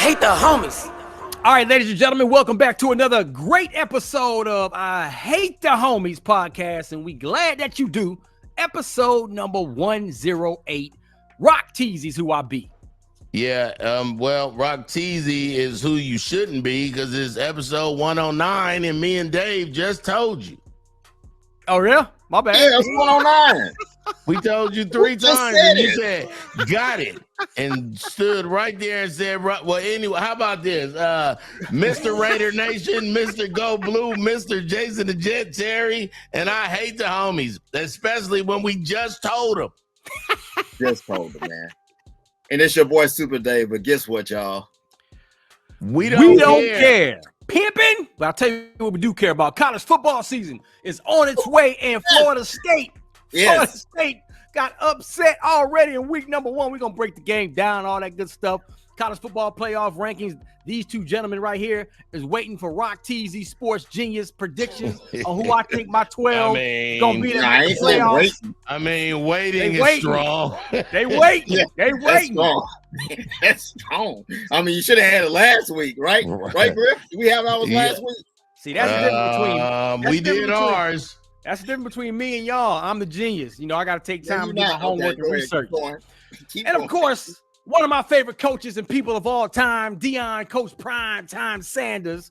hate the homies. All right, ladies and gentlemen, welcome back to another great episode of I Hate the Homies podcast, and we glad that you do. Episode number 108. Rock Teasy's who I be. Yeah, well, Rock Teasy is who you shouldn't be because it's episode 109, and me and Dave just told you. Oh, yeah? My bad. Yeah, it's 109. We told you three just times, said and you it. said, got it, and stood right there and said, right, well, anyway, how about this? Mr. Raider Nation, Mr. Go Blue, Mr. Jason the Jet Terry, and I hate the homies, especially when we just told them. Just told them, man. And it's your boy Super Dave, but guess what, y'all? We don't care. Pimping? But I'll tell you what we do care about. College football season is on its way, and Florida State. Florida State got upset already in week number 1. We're going to break the game down, all that good stuff. College football playoff rankings. These two gentlemen right here is waiting for Rock Teasy Sports Genius predictions on who I think my 12 going to be in the playoffs. Waiting is strong. They waiting. They waiting. That's strong. I mean, you should have had it last week, right? Right, Griff? Did we have ours last week? See, that's the difference between... we did ours. That's the difference between me and y'all. I'm the genius. You know, I got to take time to do my homework and research. And of course, one of my favorite coaches and people of all time, Coach Prime Time Sanders.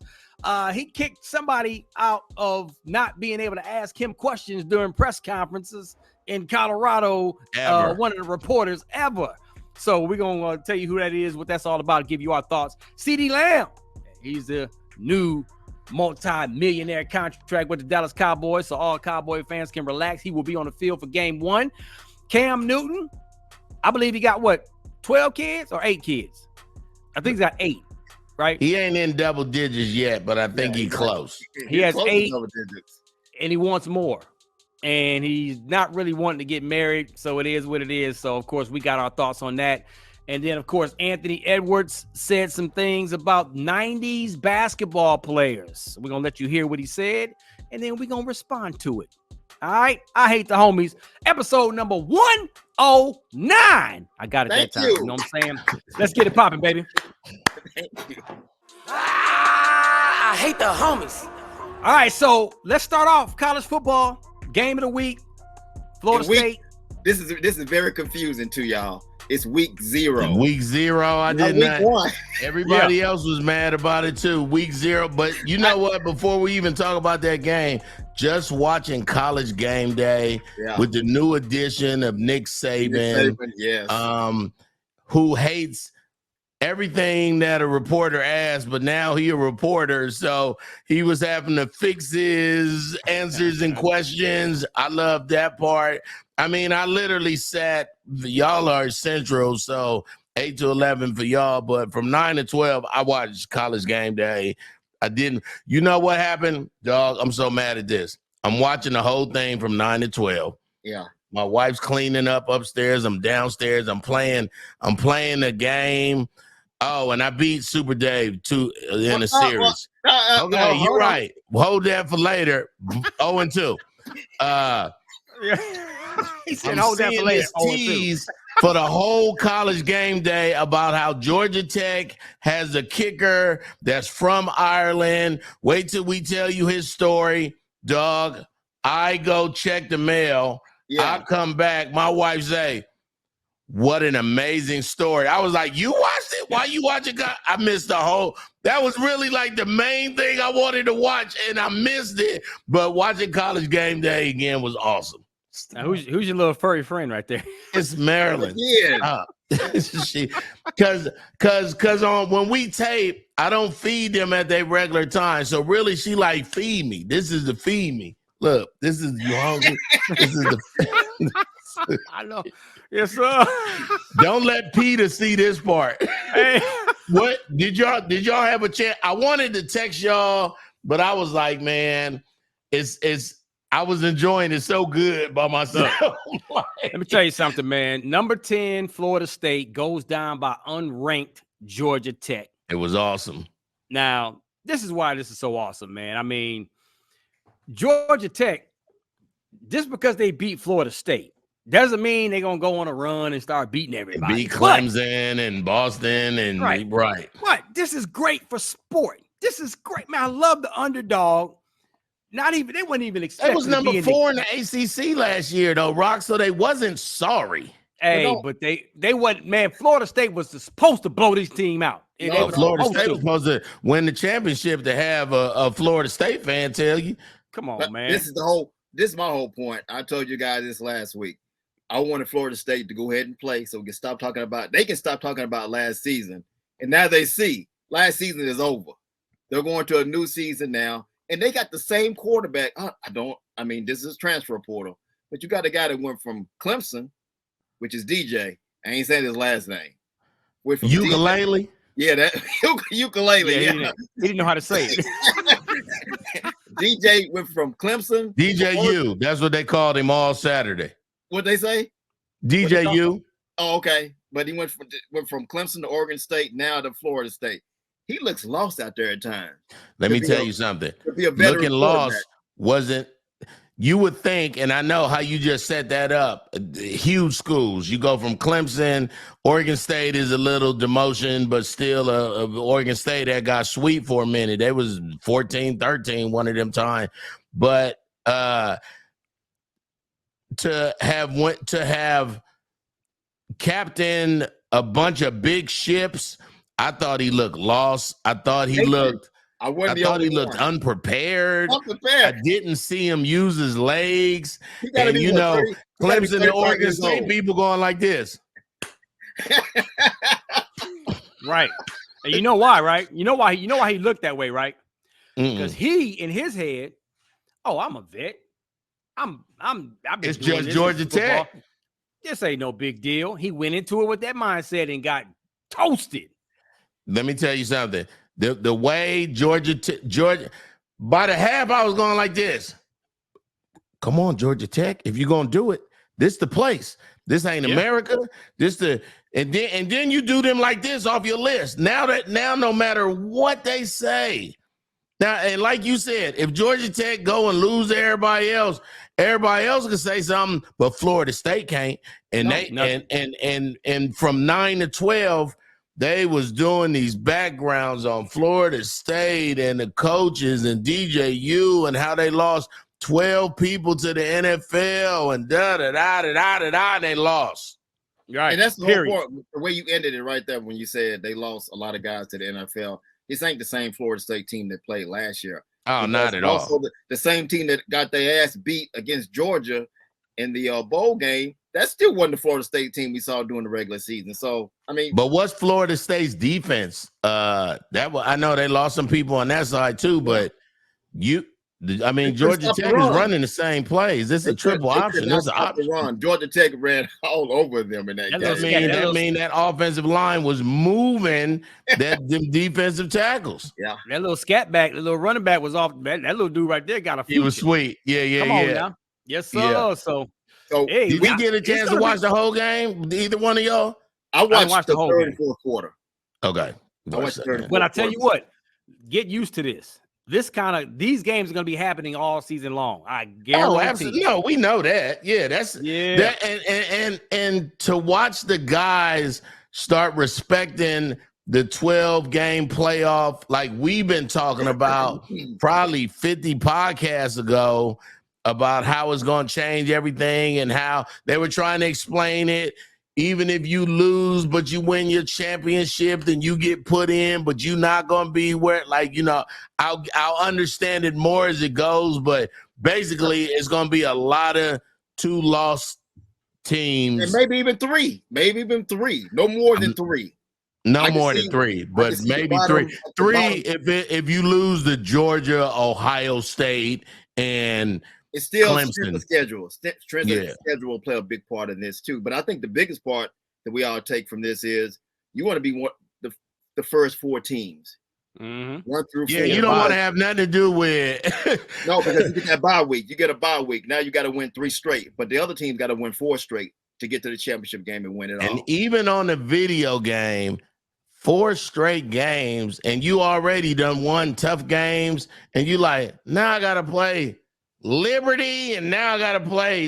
He kicked somebody out of not being able to ask him questions during press conferences in Colorado. One of the reporters ever. So we're going to tell you who that is, what that's all about, give you our thoughts. CeeDee Lamb, he's the new multi-millionaire contract with the Dallas Cowboys, so all Cowboy fans can relax. He will be on the field for game 1. Cam Newton, I believe he got 12 kids or 8 kids? I think he's got 8, right? He ain't in double digits yet, but I think he's close. He has 8 double digits, and he wants more. And he's not really wanting to get married, so it is what it is. So, of course, we got our thoughts on that. And then, of course, Anthony Edwards said some things about 90s basketball players. We're going to let you hear what he said, and then we're going to respond to it. All right? I hate the homies. Episode number 109. I got it that time. You know what I'm saying? Let's get it popping, baby. Thank you. I hate the homies. All right, so let's start off college football. Game of the week, Florida State. This is very confusing to y'all. It's week 0. Week 0, I did not. Week 1. Everybody else was mad about it too. Week 0, but you know what? Before we even talk about that game, just watching College Game Day with the new addition of Nick Saban, who hates everything that a reporter asks, but now he a reporter, so he was having to fix his answers and questions. I love that part. I mean, I literally sat, y'all are Central, so 8 to 11 for y'all, but from 9 to 12, I watched College Game Day. I didn't, you know what happened, dog? I'm so mad at this. I'm watching the whole thing from 9 to 12. Yeah. My wife's cleaning up upstairs. I'm downstairs. I'm playing the game. Oh, and I beat Super Dave in a series. Okay, you're right. Hold that for later. 0-2. He said, hold that for later. Tease for the whole College Game Day about how Georgia Tech has a kicker that's from Ireland. Wait till we tell you his story, dog. I go check the mail. I come back. My wife say, what an amazing story. I was like, you watched it? Why you watching? I missed the whole. That was really like the main thing I wanted to watch, and I missed it. But watching College Game Day again was awesome. Now, who's your little furry friend right there? It's Marilyn. Yeah. Because on when we tape, I don't feed them at their regular time. So really, she like feed me. This is the feed me. Look, this is you hungry. This is the. I know. Yes, sir. Don't let Peter see this part. Hey. What did y'all have a chance? I wanted to text y'all, but I was like, man, I was enjoying it so good by myself. Let me tell you something, man. Number 10, Florida State goes down by unranked Georgia Tech. It was awesome. Now, this is why this is so awesome, man. I mean, Georgia Tech, just because they beat Florida State, doesn't mean they're going to go on a run and start beating everybody. Beat Clemson and Boston and right. What? this is great for sport. This is great, man. I love the underdog. They weren't even expecting. It was number 4 in the ACC last year, though, Rock. So they wasn't sorry. Hey, but they wasn't. Man, Florida State was supposed to blow this team out. Florida State was supposed to win the championship. To have a Florida State fan tell you, come on, man. This is my whole point. I told you guys this last week. I wanted Florida State to go ahead and play so we can stop talking about. They can stop talking about last season, and now they see last season is over. They're going to a new season now. And they got the same quarterback. This is transfer portal, but you got a guy that went from Clemson, which is DJ. I ain't saying his last name. Ukulele? DJ. Yeah, that ukulele. Yeah. He didn't know how to say it. DJ went from Clemson. DJU. That's what they called him all Saturday. What'd they say? DJU. Oh, okay. But he went from Clemson to Oregon State, now to Florida State. He looks lost out there at times. Let me tell you something. Looking lost wasn't, you would think, and I know how you just set that up, huge schools. You go from Clemson, Oregon State is a little demotion, but still Oregon State that got sweet for a minute. They was 14-13 one of them time. But to have captain a bunch of big ships, I thought he looked lost. I thought he looked unprepared. I didn't see him use his legs. And Clemson and Oregon State people going like this. Right. And you know why, right? You know why he looked that way, right? Because he in his head, I'm a vet. I've been it's just Georgia Tech. This ain't no big deal. He went into it with that mindset and got toasted. Let me tell you something. The way Georgia, by the half, I was going like this. Come on, Georgia Tech. If you're gonna do it, this the place. This ain't America. And then you do them like this off your list. Now no matter what they say. Now, and like you said, if Georgia Tech go and lose to everybody else can say something, but Florida State can't. And and from 9 to 12. They was doing these backgrounds on Florida State and the coaches and DJU and how they lost 12 people to the NFL and and they lost. Right. And that's the whole point. The way you ended it right there when you said they lost a lot of guys to the NFL. This ain't the same Florida State team that played last year. Oh, not at all. Also the same team that got their ass beat against Georgia in the bowl game. That still wasn't the Florida State team we saw during the regular season. So, but what's Florida State's defense? I know they lost some people on that side too, but Georgia Tech is running the same plays. This is a triple option. This is an option. Run. Georgia Tech ran all over them in that game. That mean that offensive line was moving them defensive tackles. Yeah, that little scat back, the little running back was off. That little dude right there got a future. He was sweet. Yeah. Come on now. Yes, sir. Yeah. So hey, did we get a chance to watch the whole game? Either one of y'all? I watched the whole third and fourth quarter. Okay. But I tell you what, get used to this. These games are going to be happening all season long. I guarantee. Oh, absolutely. No, we know that. Yeah, that, and to watch the guys start respecting the 12-game playoff, like we've been talking about probably 50 podcasts ago, about how it's going to change everything and how they were trying to explain it. Even if you lose, but you win your championship, then you get put in, but you're not going to be where, I'll understand it more as it goes, but basically it's going to be a lot of 2 lost teams. And maybe even 3. No more than 3. No more than 3, but maybe 3. 3 if you lose to Georgia, Ohio State, and it's still Clemson. Strength of schedule. Strength of schedule will play a big part in this too. But I think the biggest part that we all take from this is you want to be the first 4 teams. Mm-hmm. 1 through 4. Yeah, you don't want to have nothing to do with. No, because you get that bye week. You get a bye week. Now you got to win 3 straight. But the other team got to win 4 straight to get to the championship game and win it all. And even on the video game, 4 straight games, and you already done won tough games, and you like, now I got to play Liberty, and now I gotta play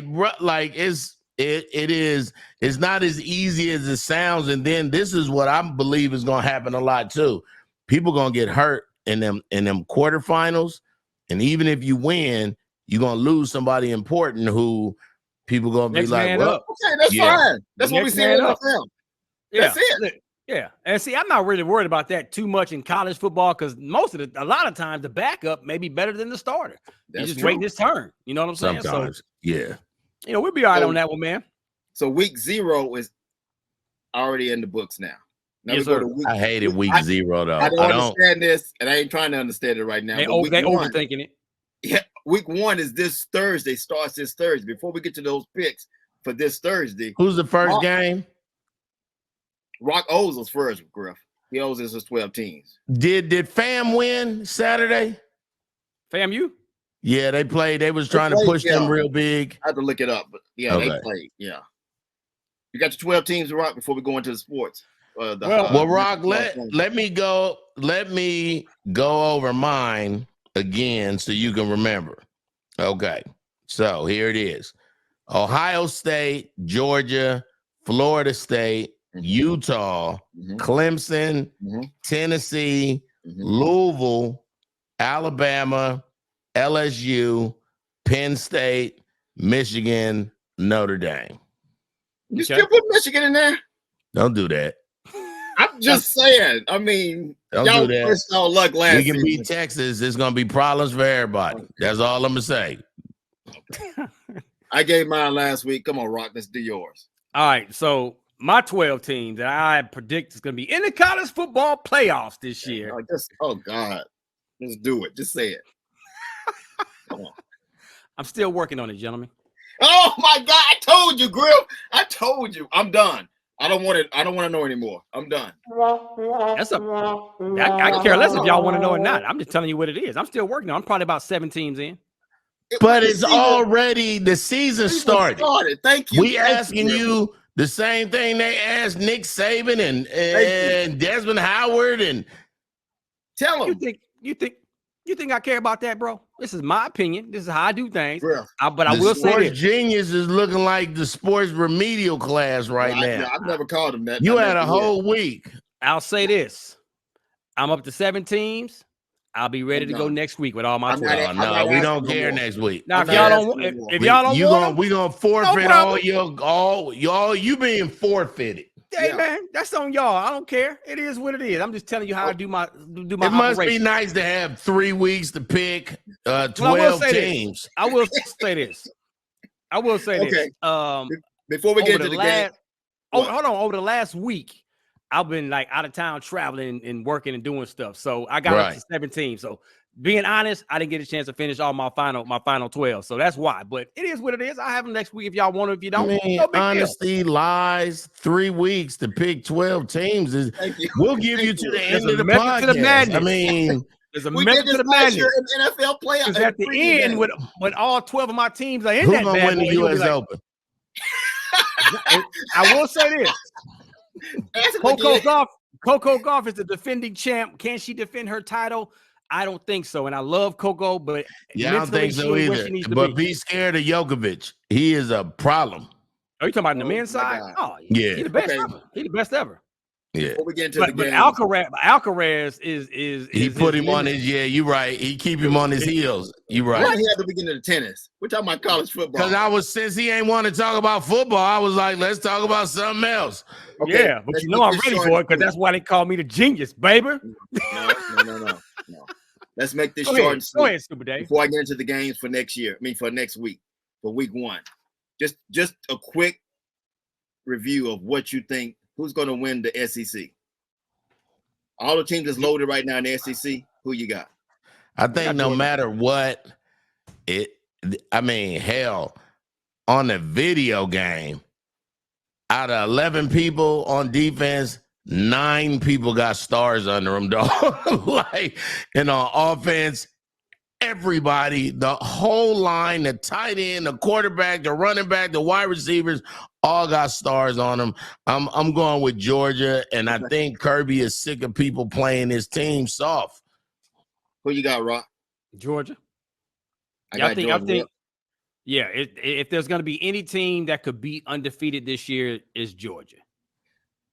it's not as easy as it sounds. And then this is what I believe is gonna happen a lot too. people gonna get hurt in them quarterfinals, and even if you win, you're gonna lose somebody important who people gonna be like, well, okay, that's fine. That's what we see in the NFL. That's it. Yeah, and see, I'm not really worried about that too much in college football because a lot of times the backup may be better than the starter. He's just waiting his turn. You know what I'm saying? Sometimes, so, yeah. You know, we'll be all right on that one, man. So week 0 is already in the books now. Yes, we go to week, I hated week 0 though. I don't understand this, and I ain't trying to understand it right now. They overthinking it. Yeah, week 1 is this Thursday. Starts this Thursday. Before we get to those picks for this Thursday, who's the first game? Rock owes us first, Griff. He owes us his 12 teams. Did Fam win Saturday? FAMU? Yeah, they played. They was trying to push them real big. I have to look it up, but yeah, they played. Yeah. You got your 12 teams, Rock, before we go into the sports. Rock, let me go. Let me go over mine again so you can remember. Okay. So here it is. Ohio State, Georgia, Florida State, Utah, Clemson, Tennessee, Louisville, Alabama, LSU, Penn State, Michigan, Notre Dame. You still put Michigan in there? Don't do that. I'm just saying. I mean, y'all first all luck last season. We can beat Texas. There's going to be problems for everybody. That's all I'm going to say. I gave mine last week. Come on, Rock. Let's do yours. All right. So my 12 teams that I predict is going to be in the college football playoffs this year. Oh, God. Let's do it. Just say it. Come on. I'm still working on it, gentlemen. Oh, my God. I told you, Griff. I told you. I'm done. I don't want to know anymore. I'm done. I care less if y'all want to know or not. I'm just telling you what it is. I'm still working on it. I'm probably about 7 teams in. But it's already the season started. Thank you. We asking you the same thing they asked Nick Saban and Desmond Howard and tell them. You think I care about that, bro? This is my opinion. This is how I do things. Yeah. But I will say this. Genius is looking like the sports remedial class right now. I've never called him that. You had a whole week. I'll say this. I'm up to 7 teams. I'll be ready to go next week with all my 12. No, we don't care next week. Now, if y'all don't, we gonna forfeit all you being forfeited. Hey man, that's on y'all. I don't care. It is what it is. I'm just telling you how I do my It must be nice to have 3 weeks to pick 12 teams. I will say this. Okay. Before we get into the game. Hold on. Over the last week, I've been like out of town traveling and working and doing stuff. So I got up to 17. So being honest, I didn't get a chance to finish all my final 12. So that's why. But it is what it is. I have them next week if y'all want to. If you don't, honesty, lies. 3 weeks to pick 12 teams is. We'll give you to the end of the podcast. To the madness. I mean, there's a method to the madness. In NFL playoffs. At the end, when all 12 of my teams are in who that, gonna win the U.S. Open? I will say this. Coco Gauff is the defending champ. Can she defend her title? I don't think so. And I love Coco, but I don't think so either. But be scared of Djokovic. He is a problem. Are you talking about on the men's side? Oh, yeah. He's the best ever. He's the best ever. Yeah. Before we get into the game, Alcaraz is he put him on his. Yeah, you're right. He keep him on his heels. You're right. Why he at the beginning of tennis? We're talking about college football. Because since he ain't want to talk about football, I was like, let's talk about something else. Okay, yeah, but you know I'm ready for it because that's why they call me the genius, baby. No. Let's make this short and sweet. Go ahead, Super Dave. Before I get into the games for next year, for next week, for week 1, just a quick review of what you think. Who's going to win the SEC? All the teams that's loaded right now in the SEC. Who you got? I think no matter what, hell, on the video game, out of 11 people on defense, 9 people got stars under them, dog. Like, and on offense, everybody, the whole line, the tight end, the quarterback, the running back, the wide receivers, all got stars on them. I'm going with Georgia, and I think Kirby is sick of people playing his team soft. Who you got, Rock? Georgia. I think. Yeah, if there's going to be any team that could be undefeated this year, is Georgia.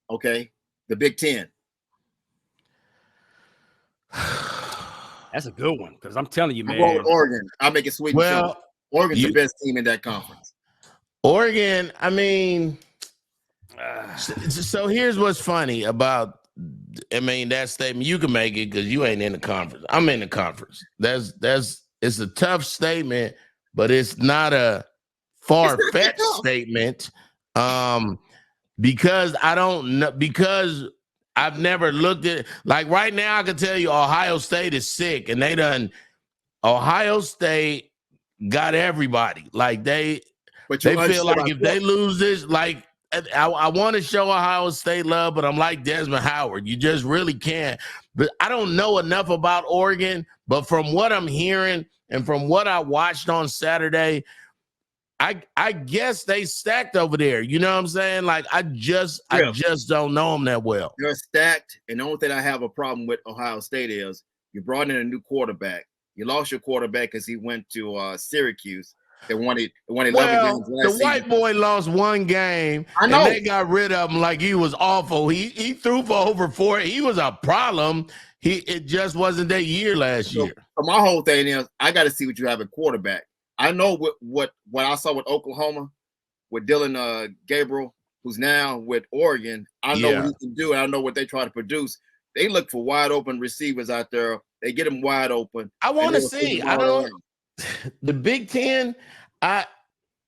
Okay. The Big Ten. That's a good one because I'm telling you, man. I'm going with Oregon. I'll make it sweet. Well, Oregon's the best team in that conference. Oregon, I mean, so here's what's funny about, that statement. You can make it because you ain't in the conference. I'm in the conference. It's a tough statement, but it's not a far-fetched statement. Because I don't know, because I've never looked at, like right now I can tell you Ohio State is sick and Ohio State got everybody. Like they feel like if they lose this, like I want to show Ohio State love, but I'm like Desmond Howard. You just really can't. But I don't know enough about Oregon, but from what I'm hearing and from what I watched on Saturday, I guess they stacked over there. You know what I'm saying? Like I just don't know them that well. They're stacked, and the only thing I have a problem with Ohio State is you brought in a new quarterback. You lost your quarterback because he went to Syracuse. They won 11 games last season. White boy lost one game. I know. And they got rid of him like he was awful. He threw for over 4. He was a problem. It just wasn't that year last year. So my whole thing is I got to see what you have at quarterback. I know what I saw with Oklahoma, with Dylan Gabriel, who's now with Oregon. I know what he can do, and I know what they try to produce. They look for wide open receivers out there. They get them wide open. I want to see. I don't. The Big Ten. I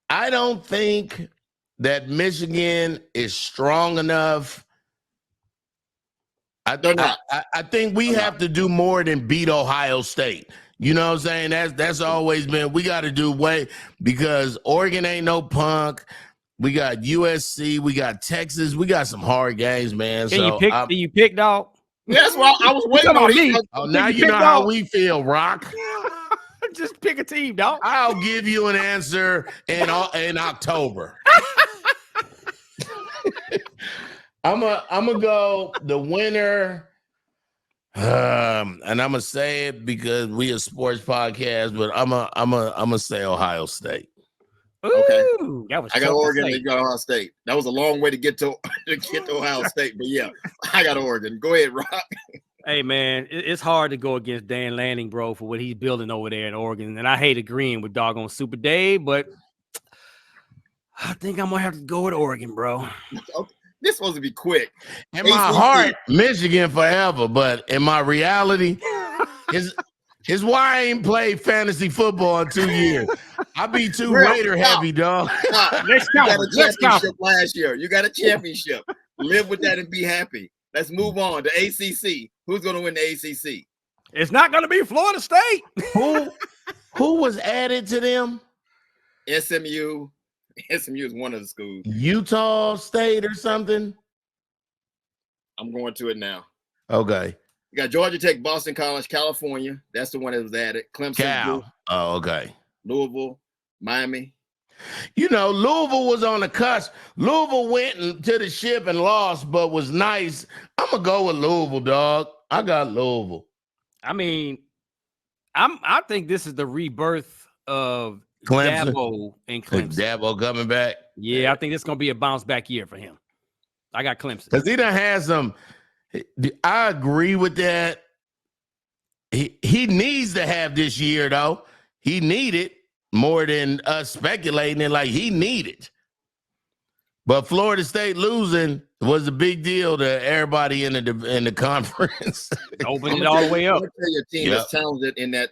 don't think that Michigan is strong enough. I think we have to do more than beat Ohio State. You know what I'm saying? That's always been, we got to do because Oregon ain't no punk. We got USC, we got Texas, we got some hard games, man. Can you pick, dog? Yeah, that's what I was waiting on. Me. Oh, now you know how we feel, Rock. Just pick a team, dog. I'll give you an answer in October. I'm gonna go the winner. And I'm gonna say it because we a sports podcast, but I'm gonna say Ohio State. Okay, Ooh, I got Oregon. You got Ohio State. That was a long way to get to Ohio State, but yeah, I got Oregon. Go ahead, Rock. Hey man, it's hard to go against Dan Lanning, bro, for what he's building over there in Oregon. And I hate agreeing with doggone Super Dave, but I think I'm gonna have to go with Oregon, bro. Okay. This supposed to be quick. In my heart, Michigan forever, but in my reality, is why I ain't played fantasy football in 2 years. I be too Raider heavy, dog. Let's go. You got a championship last year. You got a championship. Live with that and be happy. Let's move on to ACC. Who's going to win the ACC? It's not going to be Florida State. Who was added to them? SMU. SMU is one of the schools. Utah State or something? I'm going to it now. Okay. You got Georgia Tech, Boston College, California. That's the one that was added. Clemson. Oh, okay. Louisville, Miami. You know, Louisville was on the cusp. Louisville went to the ship and lost, but was nice. I'm going to go with Louisville, dog. I got Louisville. I mean, I think this is the rebirth of Clemson. Dabo and Clemson. Dabo coming back. Yeah, I think it's going to be a bounce back year for him. I got Clemson. Because he done had some. I agree with that. He needs to have this year, though. He needed more than us speculating it, like he needed. But Florida State losing was a big deal to everybody in the conference. Open it all the way up. Your team is talented in the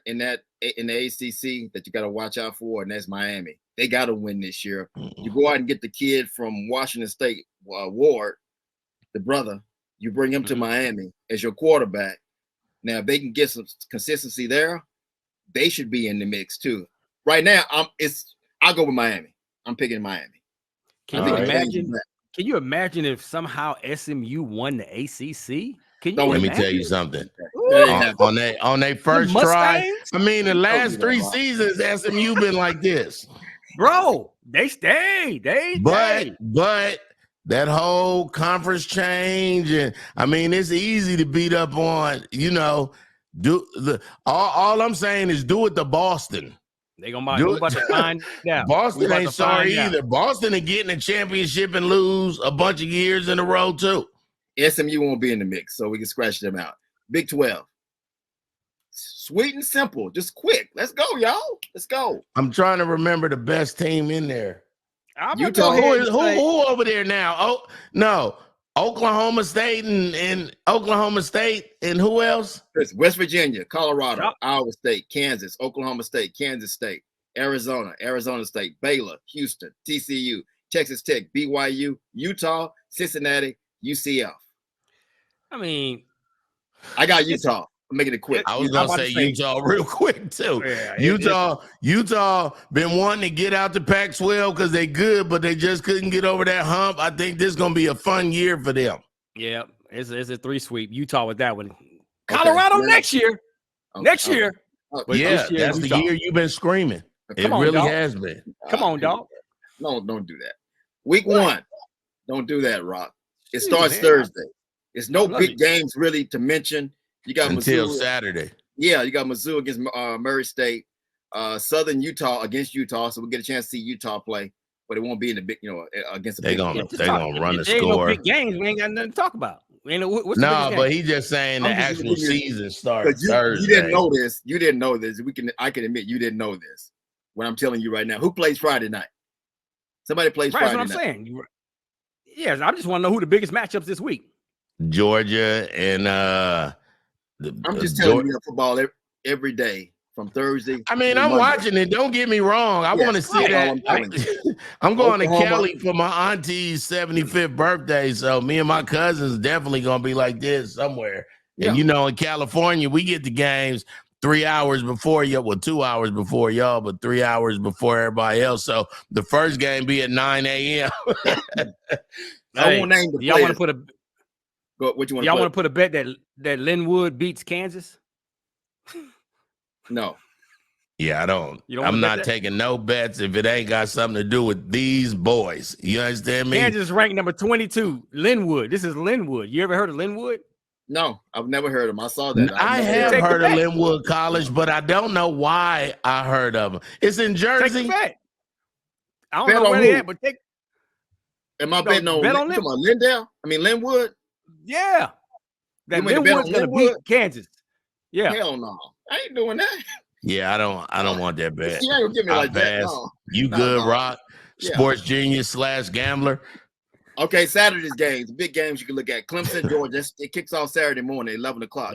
ACC that you got to watch out for, and that's Miami. They got to win this year. You go out and get the kid from Washington State, Ward, the brother. You bring him to Miami as your quarterback. Now, if they can get some consistency there, they should be in the mix too. Right now, I'll go with Miami. I'm picking Miami. Can you imagine if somehow SMU won the ACC? Let me tell you something. On their first try, I mean, the last 3 seasons, SMU been like this. Bro, they stay. But that whole conference change, and I mean, it's easy to beat up on, all I'm saying is do it to Boston. They about to find out. Boston ain't sorry either. Boston is getting a championship and lose a bunch of years in a row too. SMU won't be in the mix, so we can scratch them out. Big 12. Sweet and simple, just quick. Let's go, y'all. Let's go. I'm trying to remember the best team in there. Utah. Who over there now? Oh no, Oklahoma State and Oklahoma State and who else? It's West Virginia, Colorado, Iowa State, Kansas, Oklahoma State, Kansas State, Arizona, Arizona State, Baylor, Houston, TCU, Texas Tech, BYU, Utah, Cincinnati, UCF. I mean, I got Utah. I'm making it quick. I was gonna say Utah real quick too. Yeah, Utah been wanting to get out the Pac-12 because they good, but they just couldn't get over that hump. I think this is gonna be a fun year for them. Yeah, it's a 3-sweep. Utah with that one. Colorado next year. Next year. Yeah, that's the year you've been screaming. It really has been. Come on, dog. No, don't do that. Week 1. Don't do that, Rock. It starts Thursday. It's no big games really to mention. You got until Mizzou. Saturday. Yeah, you got Mizzou against Murray State, Southern Utah against Utah, so we'll get a chance to see Utah play, but it won't be in the big, against the big. They're gonna run the score. No big games. We ain't got nothing to talk about. But he's just saying the actual season starts Thursday. You didn't know this. You didn't know this. I can admit you didn't know this. What I'm telling you right now. Who plays Friday night? Somebody plays Friday night. That's what I'm saying. Yeah, I just want to know who the biggest matchups this week. Georgia and I'm just telling you football every day from Thursday. I mean, I'm watching it. Don't get me wrong. I want to see that. I'm going to Cali for my auntie's 75th birthday. So me and my cousins definitely going to be like this somewhere. Yeah. And in California, we get the games 3 hours before you. Well, 2 hours before y'all, but 3 hours before everybody else. So the first game be at 9 a.m. I won't name the y'all want to put a What you want? Y'all want to put a bet that Linwood beats Kansas? No. Yeah, I don't. I'm not taking no bets if it ain't got something to do with these boys. You understand me? Kansas ranked number 22. Linwood. This is Linwood. You ever heard of Linwood? No, I've never heard of them. I saw that. I have heard of Linwood College, but I don't know why I heard of them. It's in Jersey. Take the bet. I don't know where they at, but take. Am I betting on Lindale? I mean Linwood. Yeah, that Linwood's gonna beat Kansas. Yeah, hell no, I ain't doing that. Yeah, I don't want that bet. You ain't gonna give me like that. No. You good, Rock? Sports genius / gambler. Okay, Saturday's games, big games you can look at. Clemson, Georgia. It kicks off Saturday morning, 11 o'clock.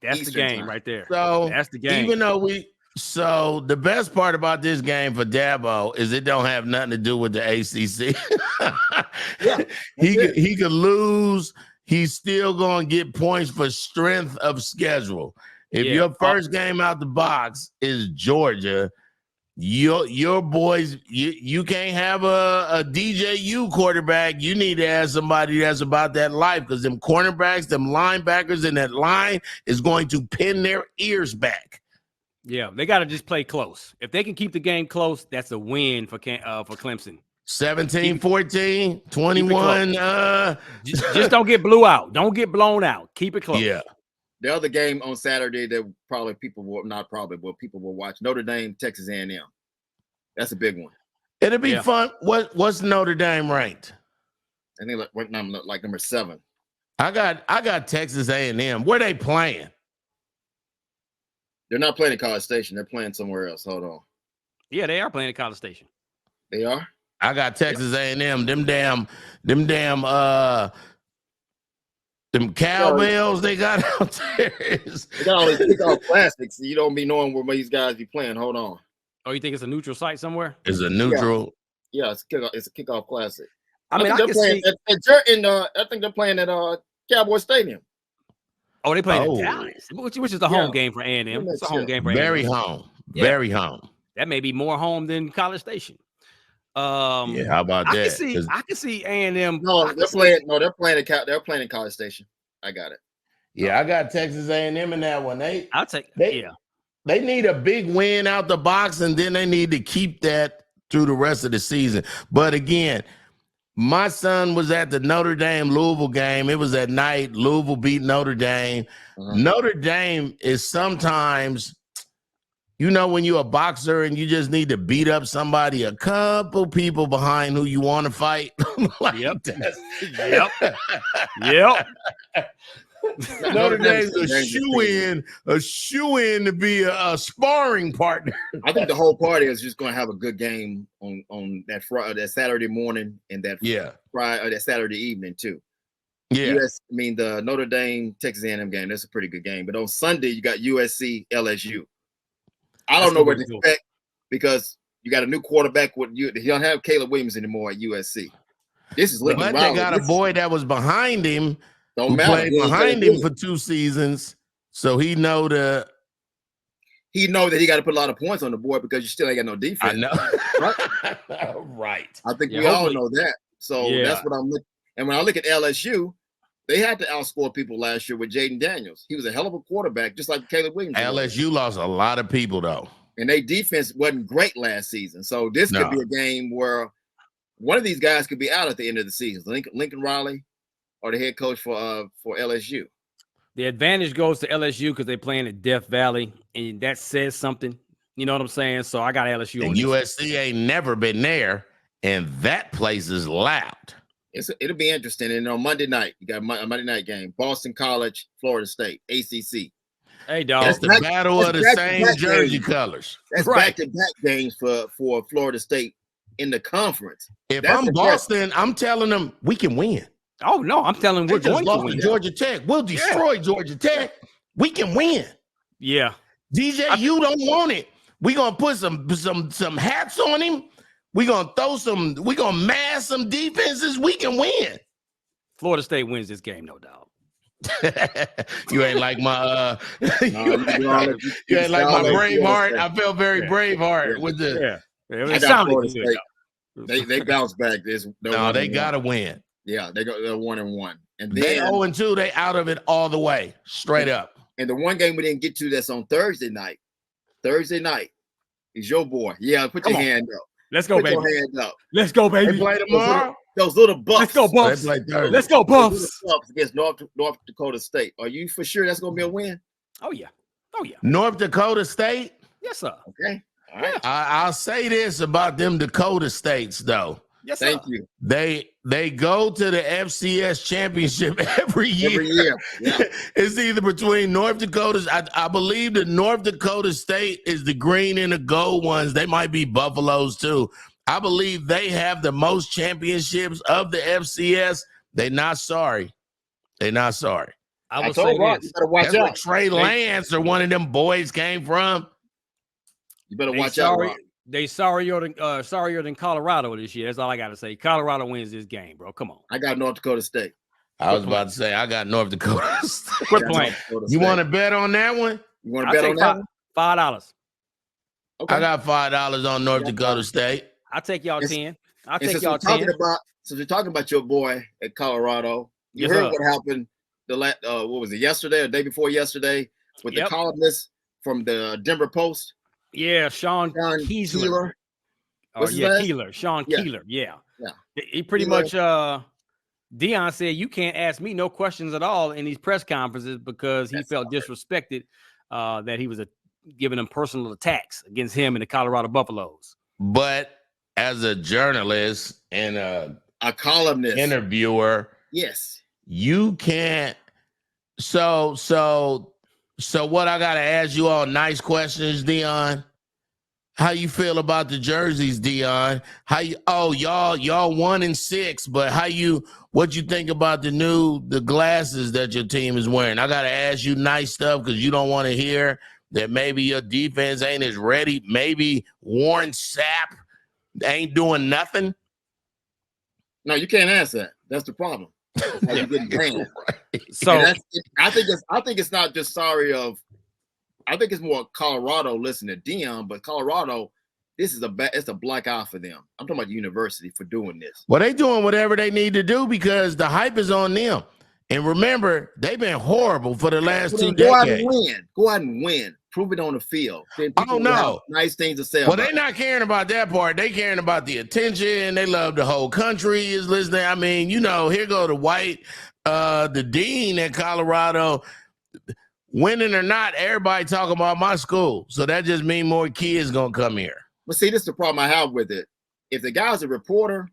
That's Eastern the game time. Right there. So that's the game. Even though so the best part about this game for Dabo is it don't have nothing to do with the ACC. He could lose. He's still going to get points for strength of schedule. If your first game out the box is Georgia, your boys, you can't have a DJU quarterback. You need to have somebody that's about that life because them cornerbacks, them linebackers, and that line is going to pin their ears back. Yeah, they got to just play close. If they can keep the game close, that's a win for Clemson. 17-14, 21. Just don't get blew out. Don't get blown out. Keep it close. Yeah. The other game on Saturday that people will watch, Notre Dame, Texas A&M. That's a big one. It'll be fun. What's Notre Dame ranked? I think like number 7. I got Texas A&M. Where they playing? They're not playing at College Station. They're playing somewhere else. Hold on. Yeah, they are playing at College Station. They are? I got Texas A&M. Them cowbells they got out there. They got all these kickoff classics. You don't be knowing where these guys be playing. Hold on. Oh, you think it's a neutral site somewhere? It's a neutral. Yeah, it's a kickoff classic. I mean, I think they're playing at Cowboy Stadium. Oh, they playing in Dallas, which is the home game for A&M. It's a home game for A&M. Very home. Yeah. Very home. That may be more home than College Station. How about that? I can see A&M. No, they're playing in College Station. I got it. Yeah, I got Texas A&M in that one. They need a big win out the box, and then they need to keep that through the rest of the season. But again, my son was at the Notre Dame Louisville game. It was at night. Louisville beat Notre Dame. Notre Dame is sometimes, when you're a boxer and you just need to beat up somebody, a couple people behind who you want to fight. Yep. Notre Dame's a shoe-in to be a sparring partner. I think the whole party is just going to have a good game on that Friday, that Saturday morning, and that Friday or that Saturday evening too. Yeah, the Notre Dame Texas A&M game, that's a pretty good game. But on Sunday you got USC LSU. I don't know what to expect because you got a new quarterback. You don't have Caleb Williams anymore at USC. This is Lincoln Riley. They got a boy that was behind him, played behind him for 2 seasons, so he know that he got to put a lot of points on the board because you still ain't got no defense. I know, right? Right. I think we all know that. So that's what I'm looking. And when I look at LSU, they had to outscore people last year with Jaden Daniels. He was a hell of a quarterback, just like Caleb Williams. LSU lost a lot of people though, and their defense wasn't great last season. So this could be a game where one of these guys could be out at the end of the season. Lincoln Riley or the head coach for LSU. The advantage goes to LSU because they're playing at Death Valley, and that says something. You know what I'm saying? So I got LSU. And USC ain't never been there, and that place is loud. It'll be interesting. And on Monday night, you got a Monday night game: Boston College, Florida State, ACC. Hey, dog. That's the battle of the same jersey colors. That's back-to-back games for Florida State in the conference. If I'm Boston, I'm telling them we can win. Oh no, I'm telling them we're going to win. Georgia Tech. We'll destroy Georgia Tech. We can win. Yeah. DJ, you don't want it. We're gonna put some hats on him. We're gonna mask some defenses. We can win. Florida State wins this game, no doubt. You ain't like my you ain't like my Braveheart. I felt very Braveheart with the They bounce back. They gotta win. Yeah, they're 1-1. And then they 0-2, they out of it all the way, straight up. And the one game we didn't get to that's on Thursday night. Thursday night is your boy. Yeah, put your hand up. Let's go, baby. Put your hand up. Let's go, baby. They play tomorrow. Those little Buffs. Let's go, Buffs. Let's go, Buffs. Against North Dakota State. Are you for sure that's going to be a win? Oh, yeah. Oh, yeah. North Dakota State? Yes, sir. Okay. All right. I'll say this about them Dakota States, though. Yes, sir. Thank you. They go to the FCS championship every year. Every year. Yeah. It's either between North Dakota's. I believe the North Dakota State is the green and the gold ones. They might be Buffaloes too. I believe they have the most championships of the FCS. They're not sorry. They're not sorry. I will say this. You better watch That's out. where Trey Lance or one of them boys came from. You better watch out. They sorrier than Colorado this year. That's all I got to say. Colorado wins this game, bro. Come on. I got North Dakota State. I was about to say I got North Dakota State. Quit playing. You want to bet on that one? You want to bet on that one? $5. Okay. I got $5 on North Dakota State. I'll take y'all 10. I'll take y'all 10. Since we're talking about your boy at Colorado, you heard what happened what was it, yesterday or day before yesterday with the columnist from the Denver Post? Yeah, Sean Keesler. Keeler. Sean Keeler. Yeah. He pretty much Deion said you can't ask me no questions at all in these press conferences because he felt disrespected that he was giving them personal attacks against him and the Colorado Buffaloes. But as a journalist and a columnist, interviewer, yes, you can't. So what I gotta ask you all nice questions, Dion. How you feel about the jerseys, Dion? Y'all 1-6, but what you think about the glasses that your team is wearing? I gotta ask you nice stuff because you don't want to hear that maybe your defense ain't as ready. Maybe Warren Sapp ain't doing nothing. No, you can't ask that. That's the problem. That's how you get banned. So I think it's not just I think it's more Colorado listening to Deion, but Colorado, it's a black eye for them. I'm talking about the university for doing this. Well, they doing whatever they need to do because the hype is on them. And remember, they've been horrible for the last 2 decades. Go out and win. Prove it on the field. Oh, no. Nice things to say about they're not caring about that part. They caring about the attention. They love the whole country is listening. I mean, here go the white, the dean at Colorado. Winning or not, everybody talking about my school. So that just means more kids going to come here. But see, this is the problem I have with it. If the guy's a reporter,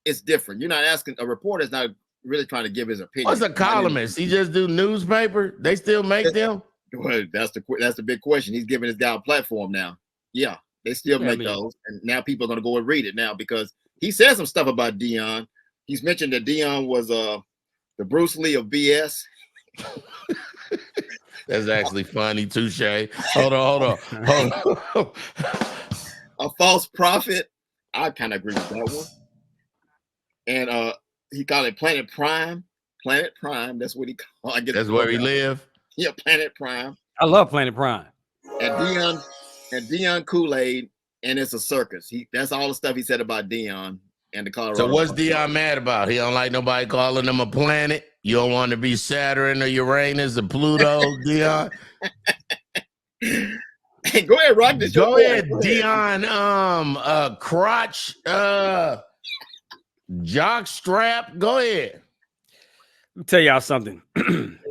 it's different. You're not asking, a reporter is not really trying to give his opinion. What's a columnist? He just do newspaper? They still make them? Well, that's the big question. He's giving his guy a platform now. Yeah, they still make those, and now people are going to go and read it now because he said some stuff about Deion. He's mentioned that Deion was the Bruce Lee of BS. That's actually funny. Touche. Hold on. A false prophet. I kind of agree with that one. And he called it Planet Prime. Planet Prime. That's what he called. I guess that's where he live. Yeah, Planet Prime. I love Planet Prime. And Deion Kool-Aid, and it's a circus. That's all the stuff he said about Deion and the Colorado. So what's Deion mad about? He don't like nobody calling him a planet. You don't want to be Saturn or Uranus or Pluto, Deion. Hey, go ahead, rock this. Go ahead, Deion. Crotch, jock strap. Go ahead. Let me tell y'all something.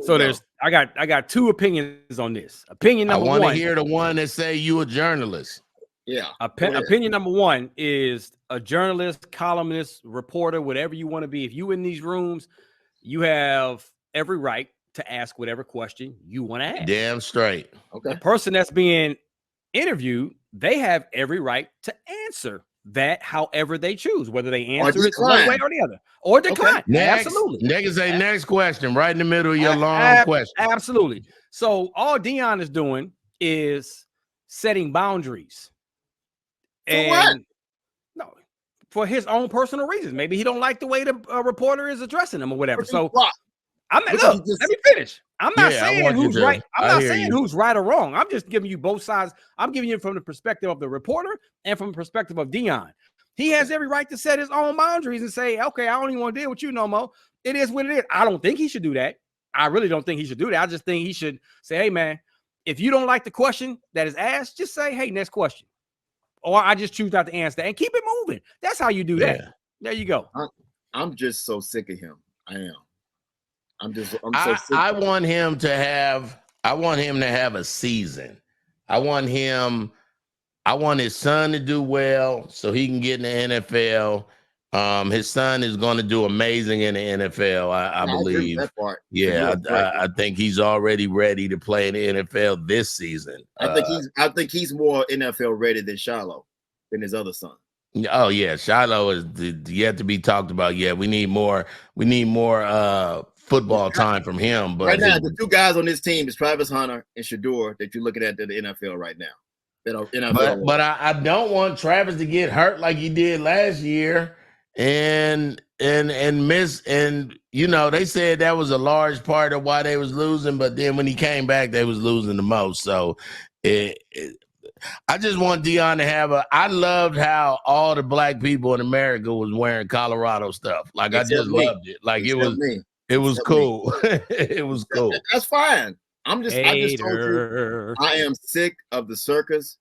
So I got two opinions on this. Opinion number one. I want to hear the one that say you a journalist. Yeah. Opinion number one is a journalist, columnist, reporter, whatever you want to be. If you in these rooms, you have every right to ask whatever question you want to ask. Damn straight. Okay. The person that's being interviewed, they have every right to answer that however they choose, whether they answer it one way or the other, or decline. Okay. Absolutely. Niggas say next question, right in the middle of your long question. Absolutely. So all Deion is doing is setting boundaries. For what? No, for his own personal reasons. Maybe he don't like the way the reporter is addressing him or whatever. So I'm not, look, let me finish. I'm not saying who's right. I'm not saying who's right or wrong. I'm just giving you both sides. I'm giving you from the perspective of the reporter and from the perspective of Deion. He has every right to set his own boundaries and say, okay, I don't even want to deal with you no more. It is what it is. I don't think he should do that. I really don't think he should do that. I just think he should say, hey, man, if you don't like the question that is asked, just say, hey, next question. Or I just choose not to answer that and keep it moving. That's how you do that. There you go. I'm just so sick of him. I am. I'm so sick. I want him to have a season. I want his son to do well so he can get in the NFL. His son is going to do amazing in the NFL, I believe. That part. Yeah, I think he's already ready to play in the NFL this season. I think he's more NFL ready than Shiloh, than his other son. Oh yeah, Shiloh is yet to be talked about. Yeah, we need more football time from him. But right now, the two guys on this team is Travis Hunter and Shedeur that you're looking at the NFL right now. But I don't want Travis to get hurt like he did last year and miss. And you know, they said that was a large part of why they was losing. But then when he came back, they was losing the most. So I just want Deion to have I loved how all the black people in America was wearing Colorado stuff. Like I just loved it. Like it was cool. It was cool. That's fine. I just told you, I am sick of the circus.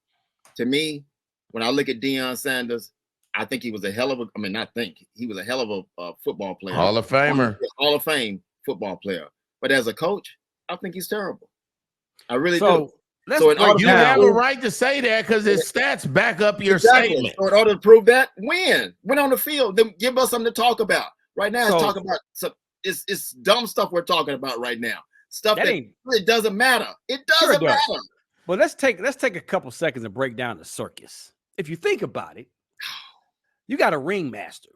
To me, when I look at Deion Sanders, I think he was a hell of a football player. Hall of Famer. Hall of Fame football player. But as a coach, I think he's terrible. I really do. So you have a right to say that because his stats back up your statement. So in order to prove that, win on the field, then give us something to talk about. Right now, it's talking about it's dumb stuff we're talking about right now. Stuff that it doesn't matter. It doesn't matter. But let's take a couple seconds and break down the circus. If you think about it, you got a ringmaster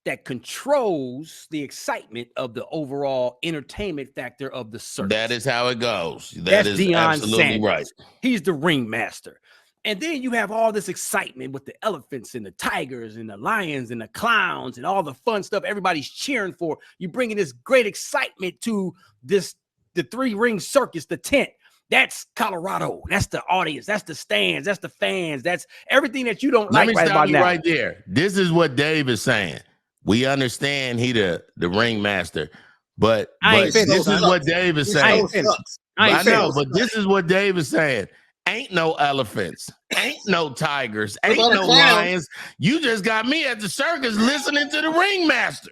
that controls the excitement of the overall entertainment factor of the circus. That is how it goes. That's Deion absolutely Sanders. Right. He's the ringmaster. And then you have all this excitement with the elephants and the tigers and the lions and the clowns and all the fun stuff everybody's cheering for. You're bringing this great excitement to the three-ring circus, the tent. That's Colorado. That's the audience. That's the stands. That's the fans. That's everything that you don't like right about now. Right there. This is what Dave is saying. We understand he the ringmaster, but this is what Dave is saying. I know, but this is what Dave is saying. Ain't no elephants, ain't no tigers, ain't no lions. You just got me at the circus listening to the ringmaster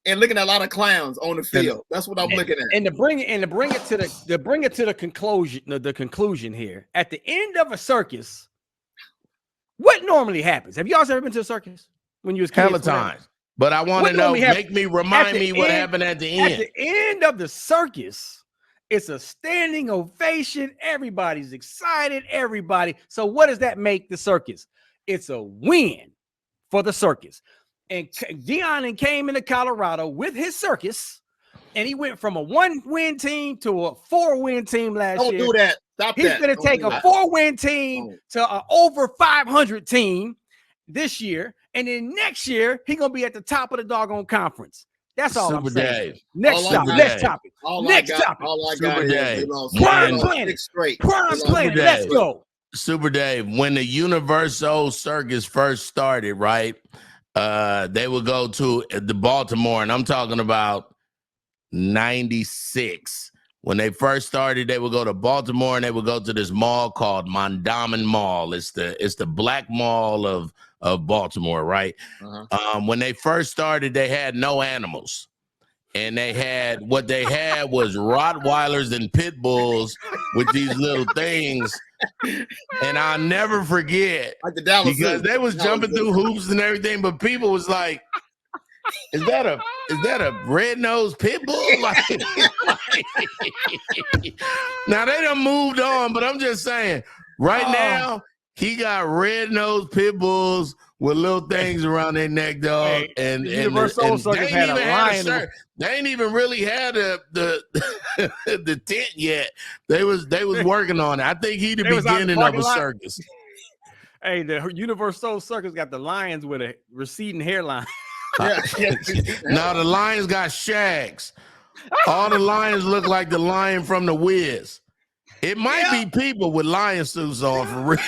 and looking at a lot of clowns on the field. That's what I'm looking at. And to bring it to the conclusion here. At the end of a circus, what normally happens? Have y'all ever been to a circus when you was kids? Hella times. But I want to know, remind me what happened at the end. At the end of the circus, it's a standing ovation. Everybody's excited. Everybody. So what does that make the circus? It's a win for the circus. And Deion came into Colorado with his circus, and he went from a 1-win team to a 4-win team last year. Don't do that. Stop He's going to take a 4-win team to an over 500 team this year. And then next year, he's going to be at the top of the doggone conference. That's all I'm saying. Dave. Next topic. Next topic. All I got Dave. Prime Planet. Prime Planet. Let's go. Super Dave. When the Universal Circus first started, right? They would go to the Baltimore, and I'm talking about 96. When they first started, they would go to Baltimore, and they would go to this mall called Mondawmin Mall. It's the black mall of Baltimore, right? When they first started, they had no animals. And what they had was Rottweilers and pit bulls with these little things. And I'll never forget, because they was jumping through hoops and everything, but people was like, is that a red-nosed pit bull? Now they done moved on, but I'm just saying, right now, he got red-nosed pit bulls with little things around their neck, dog. And Universal Circus had a lion. They ain't even really had the tent yet. They was working on it. I think he the beginning of a circus. Hey, the Universal Circus got the lions with a receding hairline. Now the lions got shags. All the lions look like the lion from The Wiz. It might be people with lion suits on for real.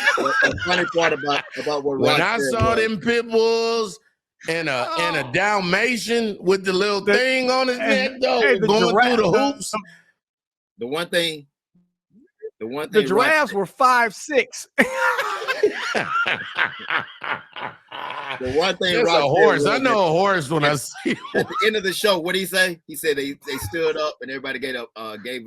The funny part about what when I saw them pit bulls and a Dalmatian with the little thing on his neck, though, going through the hoops. The one thing. The giraffes were 5'6". The one thing, it's a horse. I know a horse when I see him. At the end of the show, what did he say? He said they stood up and everybody gave a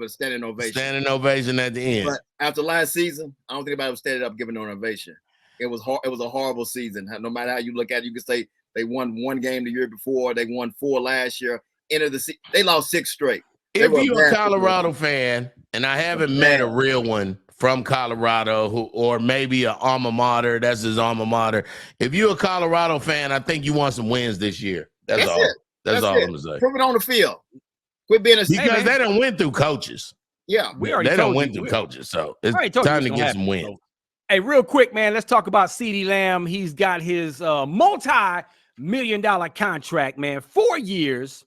standing ovation. Standing ovation at the end. But after last season, I don't think anybody was standing up giving an ovation. It was a horrible season. No matter how you look at it, you can say they won 1 game the year before, they won 4 last year. End of the season, they lost 6 straight. If you're a Colorado fan, and I haven't met a real one from Colorado or maybe an alma mater, that's his alma mater. If you're a Colorado fan, I think you want some wins this year. That's all. It. That's all I'm gonna say. Prove it on the field. Quit being because they done went through coaches. Yeah, they done went through coaches, so it's time to get some wins. Hey, real quick, man, let's talk about CeeDee Lamb. He's got his multi-million-dollar contract, man, 4 years,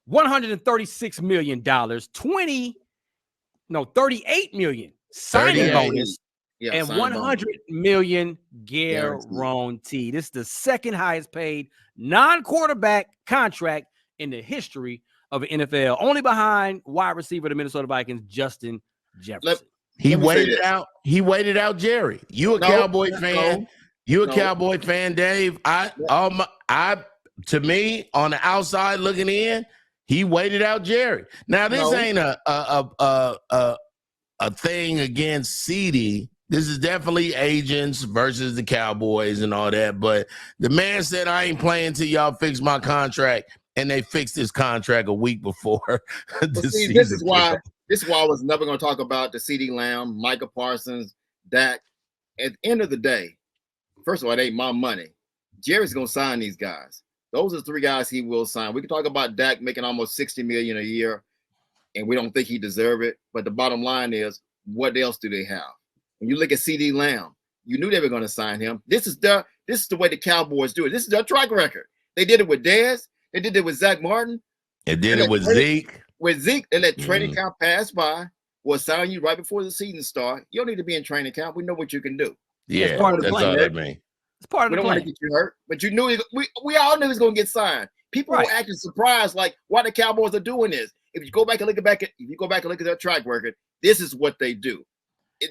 $136 million, 38 million signing bonus, and $100 million guarantee. This is the second highest paid non-quarterback contract in the history of the NFL, only behind wide receiver the Minnesota Vikings, Justin Jefferson. He waited out Jerry. You a Cowboy fan? You a Cowboy fan, Dave? To me, on the outside looking in, he waited out Jerry. Now this ain't a thing against CeeDee. This is definitely agents versus the Cowboys and all that. But the man said, "I ain't playing till y'all fix my contract," and they fixed his contract a week before. This is why I was never going to talk about the CeeDee Lamb, Micah Parsons, Dak. At the end of the day, first of all, it ain't my money. Jerry's going to sign these guys. Those are 3 guys he will sign. We can talk about Dak making almost $60 million a year, and we don't think he deserves it. But the bottom line is, what else do they have? When you look at CeeDee Lamb, you knew they were going to sign him. This is the way the Cowboys do it. This is their track record. They did it with Dez. They did it with Zach Martin. They did it with Zeke. With Zeke, they let training camp pass by. Will sign you right before the season starts. You don't need to be in training camp. We know what you can do. Yeah, that's part of the plan. That means. It's part of the plan. We don't want to get you hurt, but you knew we all knew he was going to get signed. People were acting surprised, like why the Cowboys are doing this. If you go back and look at their track record, this is what they do.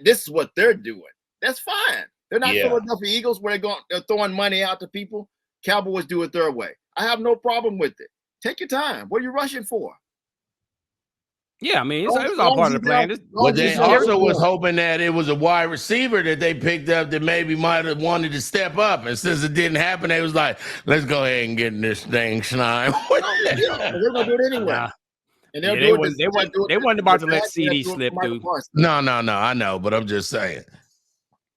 This is what they're doing. That's fine. They're not Philadelphia Eagles where they're throwing money out to people. Cowboys do it their way. I have no problem with it. Take your time. What are you rushing for? Yeah, I mean, it was all part of the plan. But they also was hoping that it was a wide receiver that they picked up that maybe might have wanted to step up. And since it didn't happen, they was like, let's go ahead and get in this thing, Schneim. They're going to do it anyway. And they weren't about to let CeeDee slip through. No, I know, but I'm just saying.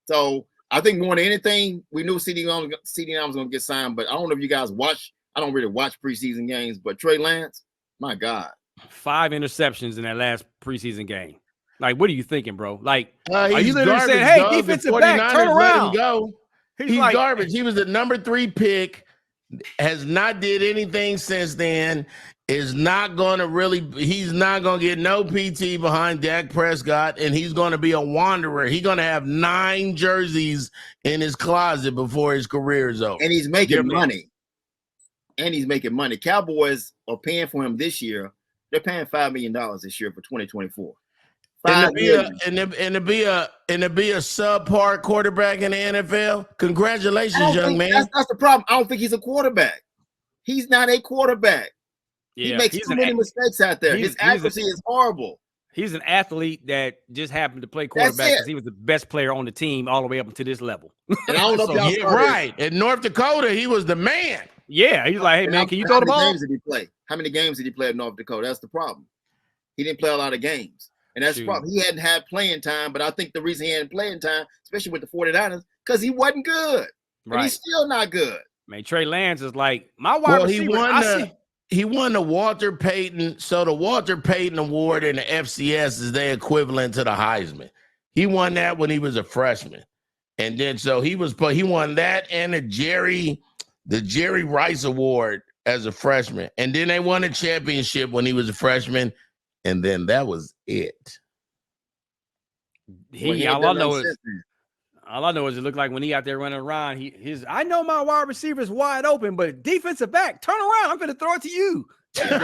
So I think more than anything, we knew CeeDee Lamb was going to get signed, but I don't know if you guys watch. I don't really watch preseason games, but Trey Lance, my God. 5 interceptions in that last preseason game. Like, what are you thinking, bro? Like, are you literally saying, hey, defensive back, turn around? Go. He's like, garbage. He was the number 3 pick, has not did anything since then, he's not going to get no PT behind Dak Prescott, and he's going to be a wanderer. He's going to have 9 jerseys in his closet before his career is over. And he's making money. Cowboys are paying for him this year. They're paying $5 million this year for 2024. And to be a subpar quarterback in the NFL, congratulations, young man. That's the problem. I don't think he's a quarterback. He's not a quarterback. Yeah, he makes too many mistakes out there. His accuracy is horrible. He's an athlete that just happened to play quarterback because he was the best player on the team all the way up until this level. And I don't know if y'all right. In North Dakota, he was the man. Yeah, he's like, hey, man, can you throw the ball? How many games did he play? How many games did he play at North Dakota? That's the problem. He didn't play a lot of games. And that's the problem. He hadn't had playing time, but I think the reason he hadn't playing time, especially with the 49ers, because he wasn't good. Right. And he's still not good. Man, Trey Lance is like, my wide receiver. He won the Walter Payton. So the Walter Payton Award in the FCS is their equivalent to the Heisman. He won that when he was a freshman. And then so he won that and the Jerry Rice Award as a freshman. And then they won a championship when he was a freshman. And then that was it. All I know is it looked like when he out there running around, I know my wide receiver is wide open, but defensive back, turn around. I'm going to throw it to you. That's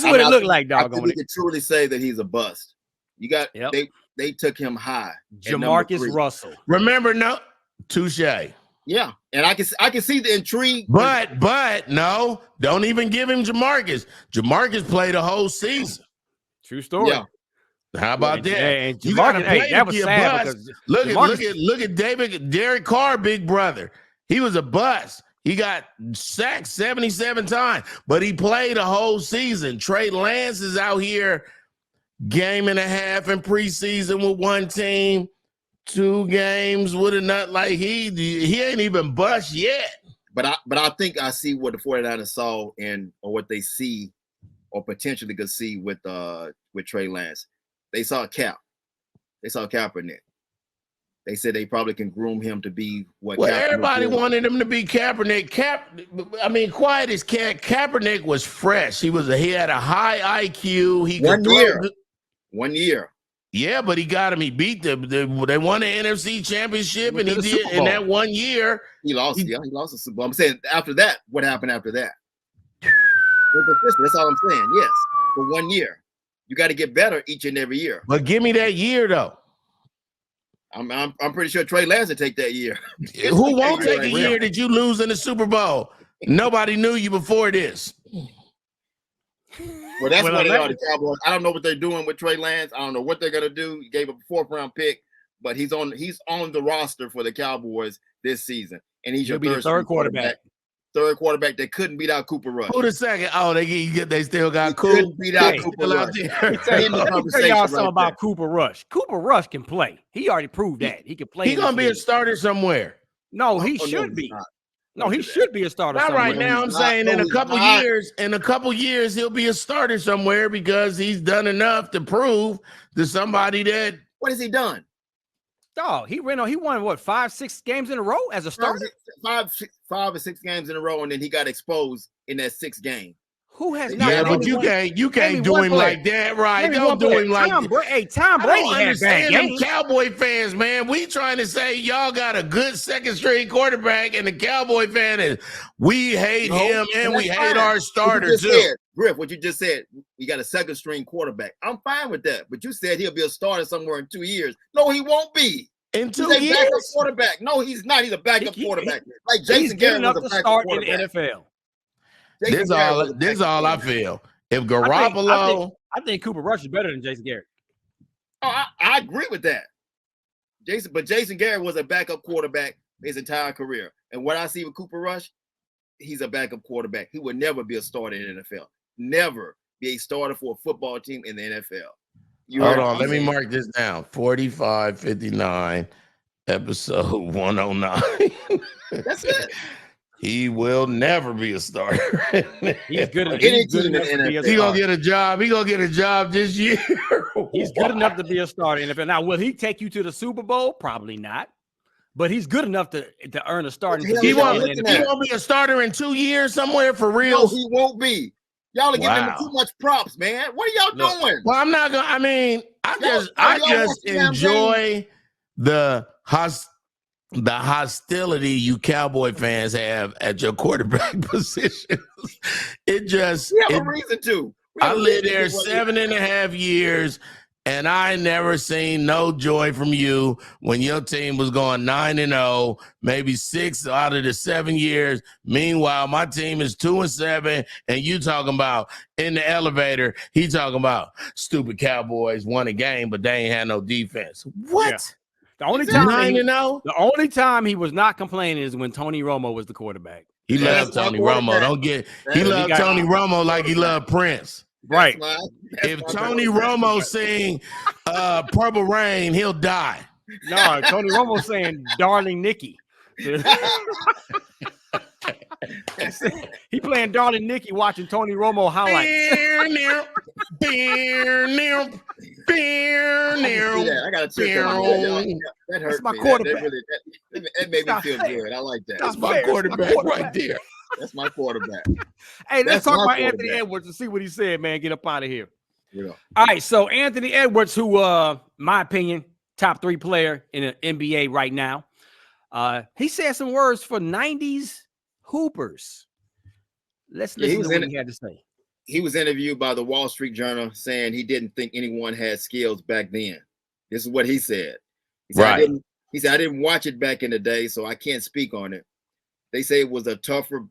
what it looked like, dog. We can truly say that he's a bust. You got they took him high. Jamarcus Russell. Remember, touche. Yeah, and I can see the intrigue. But no, don't even give him Jamarcus. Jamarcus played a whole season. True story. Yeah. How about that? And you gotta play that was sad because look at Derek Carr, big brother. He was a bust. He got sacked 77 times, but he played a whole season. Trey Lance is out here game and a half in preseason with one team, 2 games with another. Like he ain't even bust yet. But I think I see what the 49ers saw or what they see or potentially could see with Trey Lance. They saw Cap. They saw Kaepernick. They said they probably can groom him to be what. Well, everybody wanted him to be Kaepernick. Quiet as cat. Kaepernick was fresh. He had a high IQ. He 1 year. Yeah, but he got him. He beat them. They won the NFC Championship, and he did in that 1 year. He lost. He lost the Super Bowl. I'm saying after that, what happened after that? That's all I'm saying. Yes, for 1 year. You got to get better each and every year. But give me that year, though. I'm pretty sure Trey Lance will take that year. Who won't take a year that you lose in the Super Bowl? Nobody knew you before this. Well, that's what they are, the Cowboys. I don't know what they're doing with Trey Lance. I don't know what they're gonna do. He gave up a 4th-round pick, but he's on the roster for the Cowboys this season, and he'll be the third quarterback. Third quarterback that couldn't beat out Cooper Rush. Who the second? Oh, they still got Cooper. Beat out Cooper Rush. Let me tell y'all something about Cooper Rush. Cooper Rush can play. He already proved that he can play. He's gonna be a starter somewhere. No, he should be. No, he should be a starter. Not right now. I'm saying in a couple years, he'll be a starter somewhere because he's done enough to prove to somebody that. What has he done? Dog, he won what 5-6 games in a row as a starter. 5 or 6 games in a row, and then he got exposed in that 6th game. Who has not? Yeah, but you can't do him like that, right? Don't do him like that. Tom Brady had bad games. Cowboy fans, man, we trying to say y'all got a good 2nd-string quarterback, and the Cowboy fan is we hate him and we hate our starter too. Griff, what you just said, we got a 2nd-string quarterback. I'm fine with that, but you said he'll be a starter somewhere in 2 years. No, he won't be. In 2 years, he's a backup quarterback. No, he's not. He's a backup quarterback. Like Jason Garrett was a backup quarterback. In the NFL. This is all I feel. If Garoppolo, I think Cooper Rush is better than Jason Garrett. Oh, I agree with that. Jason Garrett was a backup quarterback his entire career. And what I see with Cooper Rush, he's a backup quarterback. He would never be a starter in the NFL. Never be a starter for a football team in the NFL. Hold on, let me mark this down. 45-59, episode 109. That's it. He will never be a starter. He's good enough. He's gonna get a job. He's gonna get a job this year. He's good enough to be a starter in the NFL. Now, will he take you to the Super Bowl? Probably not. But he's good enough to earn a starting position. He won't be a starter in 2 years somewhere for real. No, he won't be. Y'all are giving him too much props, man. What are y'all doing? Well, I'm not gonna. I mean, I just enjoy the hostility you Cowboy fans have at your quarterback position. It just we have a reason to. I lived there 7.5 years, and I never seen no joy from you when your team was going 9-0, maybe 6 out of the 7 years. Meanwhile, my team is 2-7, and you talking about in the elevator. He talking about stupid Cowboys won a game, but they ain't had no defense. What? Yeah. The only time he was not complaining is when Tony Romo was the quarterback. He loved Tony Romo. He loved Tony Romo like he loved Prince. Right. If Tony Romo sing Purple Rain, he'll die. No, Tony Romo saying Darling Nikki. He playing Darling Nikki watching Tony Romo highlights. I gotta check that hurt. That's my quarterback. That made me feel good. I like that. That's my quarterback right there. That's my quarterback. Hey, let's talk about Anthony Edwards and see what he said, man. Get up out of here. Yeah. All right, so Anthony Edwards, who, my opinion, top 3 player in the NBA right now. He said some words for 90s Hoopers. Let's listen to what he had to say. He was interviewed by the Wall Street Journal saying he didn't think anyone had skills back then. This is what he said. He said, I didn't watch it back in the day, so I can't speak on it. They say it was tougher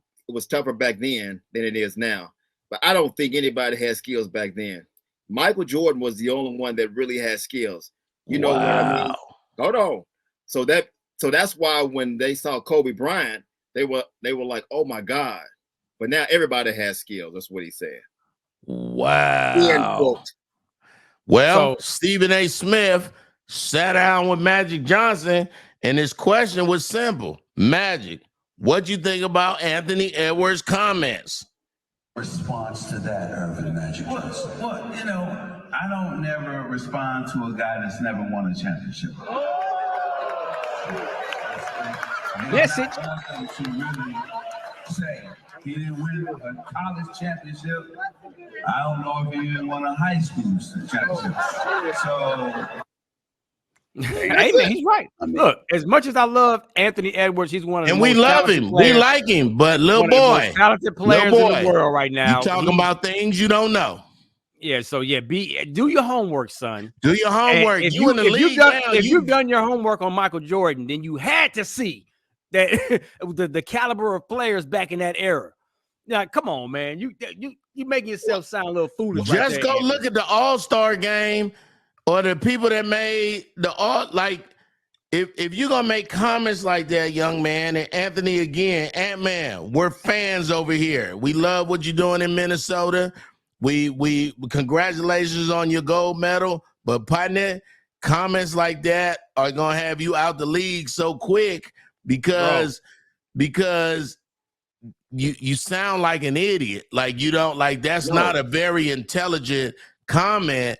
back then than it is now. But I don't think anybody had skills back then. Michael Jordan was the only one that really had skills. You know what I mean? Hold on. So that's why when they saw Kobe Bryant, they were like, oh my God. But now everybody has skills. That's what he said. Wow. Well, Stephen A. Smith sat down with Magic Johnson, and his question was simple. Magic, what'd you think about Anthony Edwards' comments? Response to that, Irvin Magic Johnson. Well, I don't never respond to a guy that's never won a championship. Message. To really say he didn't win a college championship. I don't know if he even won a high school championship. So. Hey man, he's right. Look, as much as I love Anthony Edwards, he's one of the we love him. We like him, but little boy, talented players in the world right now. You talking about things you don't know. Yeah, so do your homework, son. Do your homework. If you've done your homework on Michael Jordan, then you had to see that the caliber of players back in that era. Now, come on, man. You making yourself sound a little foolish. Just go look at the All-Star game. Or the people that made the art, like, if you're gonna make comments like that, young man, and Anthony again, Ant-Man, we're fans over here. We love what you're doing in Minnesota. We congratulations on your gold medal, but partner, comments like that are gonna have you out the league so quick because you sound like an idiot. Like you don't like that's not a very intelligent comment.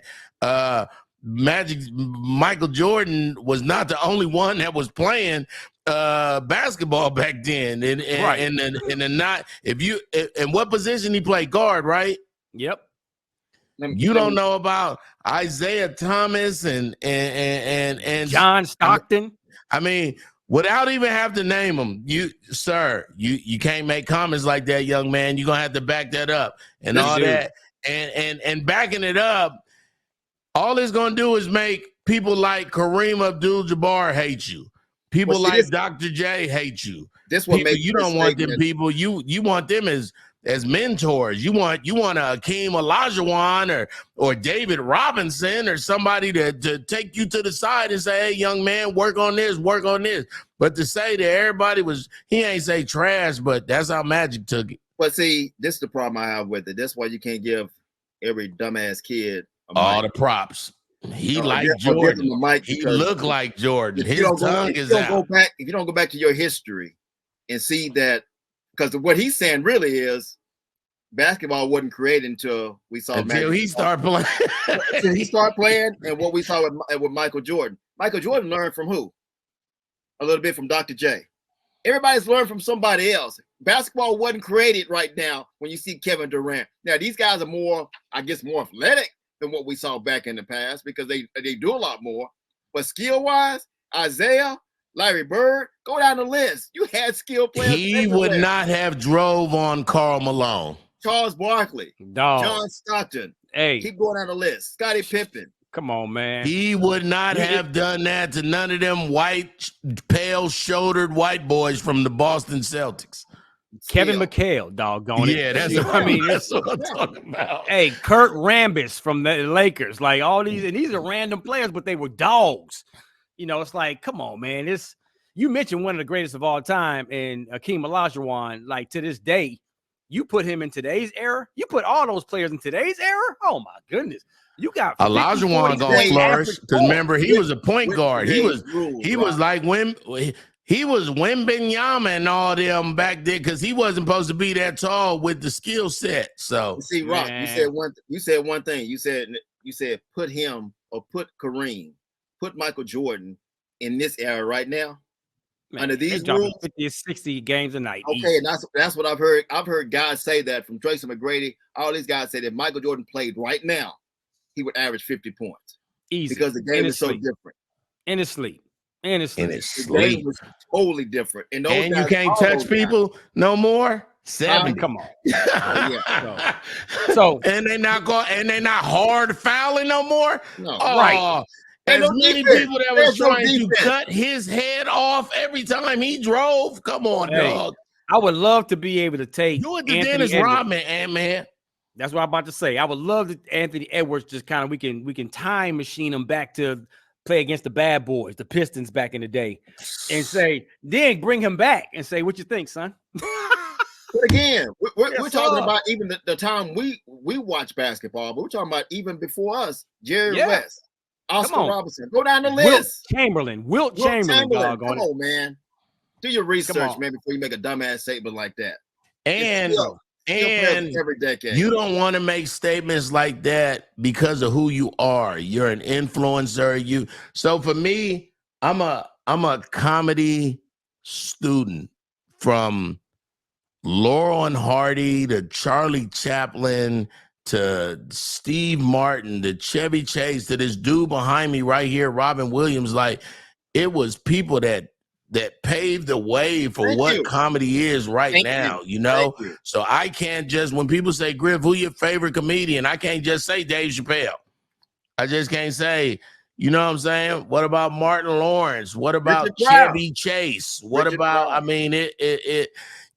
Michael Jordan was not the only one that was playing basketball back then. And what position he played? Guard, right? Yep. You don't know about Isaiah Thomas and John Stockton. I mean, without even have to name them, you can't make comments like that, young man. You're gonna have to back that up and all that. And backing it up. All it's going to do is make people like Kareem Abdul-Jabbar hate you. People like Dr. J hate you. This what makes you don't want them people. You want them as as mentors. You want a Hakeem Olajuwon or David Robinson or somebody to take you to the side and say, hey, young man, work on this. But to say that everybody he ain't say trash, but that's how Magic took it. But see, this is the problem I have with it. That's why you can't give every dumbass kid all the props. He like Jordan. He look like Jordan. His tongue is out. If you don't go back to your history and see that, because what he's saying really is basketball wasn't created until we saw until he started playing. Until he started playing, and what we saw with Michael Jordan. Michael Jordan learned from who? A little bit from Dr. J. Everybody's learned from somebody else. Basketball wasn't created right now when you see Kevin Durant. Now, these guys are more athletic than what we saw back in the past because they do a lot more. But skill-wise, Isaiah, Larry Bird, go down the list. You had skilled players. He would not have drove on Karl Malone. Charles Barkley, John Stockton. Hey, keep going down the list. Scottie Pippen. Come on, man. He would not have done that to none of them white, pale-shouldered white boys from the Boston Celtics. Kevin McHale, doggone it. Yeah, that's what I'm talking about. Hey, Kurt Rambis from the Lakers. Like all these, and these are random players, but they were dogs. You know, it's like, come on, man. You mentioned one of the greatest of all time, and Hakeem Olajuwon, like to this day, you put him in today's era. You put all those players in today's era. Oh my goodness. You got Olajuwon gonna flourish because remember he was a point guard. He was like he was Wembanyama and all them back there because he wasn't supposed to be that tall with the skill set. So see, Rock, man. you said one thing. You said put him or put Kareem, put Michael Jordan in this era right now. Man, under these rules, 50 or 60 games a night. Okay, and that's what I've heard. I've heard guys say that from Tracy McGrady. All these guys say that if Michael Jordan played right now, he would average 50 points. Easy. Because the game is so different. In his sleep. The game was totally different. And you can't touch people no more. 7. Come on. And they not hard fouling no more. No. Right. As many people that was trying to cut his head off every time he drove. Come on, dog. I would love to be able to take you the Dennis Rodman, Ant-Man. That's what I'm about to say. I would love that Anthony Edwards just kind of we can time machine him back to play against the bad boys, the Pistons back in the day, and then bring him back and say, what you think, son? But again, we're talking about even the time we watch basketball, but we're talking about even before us, Jerry West, Oscar Robertson. Go down the list. Wilt Chamberlain. Come on, man. Do your research, man, before you make a dumbass statement like that. And every decade. You don't want to make statements like that because of who you are. You're an influencer. So for me, I'm a comedy student from Laurel and Hardy to Charlie Chaplin to Steve Martin to Chevy Chase to this dude behind me right here, Robin Williams. Like, it was people that paved the way for what comedy is right now, you know? So I can't just, when people say, Griff, who your favorite comedian? I can't just say Dave Chappelle. I just can't say, you know what I'm saying? What about Martin Lawrence? What about Chevy Chase? What about, I mean,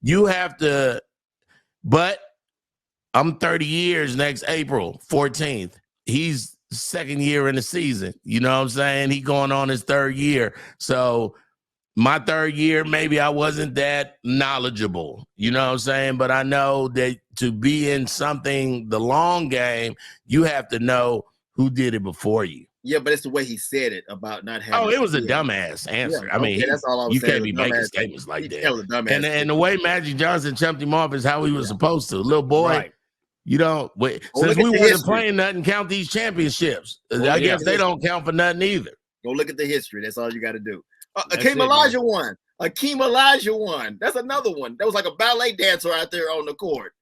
you have to, but I'm 30 years next April 14th. He's second year in the season. You know what I'm saying? He going on his third year. So my third year, maybe I wasn't that knowledgeable, you know what I'm saying? But I know that to be in something, the long game, you have to know who did it before you. Yeah, but it's the way he said it about not having. Oh, it was a dumbass answer. Yeah, I mean, that's all I was you saying. can't be making statements like that. And the way way Magic Johnson chumped him off is how he was supposed to. Little boy, you don't, since we wasn't playing nothing, count these championships. I guess they don't count for nothing either. Go look at the history. That's all you got to do. Hakeem Olajuwon. Hakeem Olajuwon. That's another one. That was like a ballet dancer out there on the court.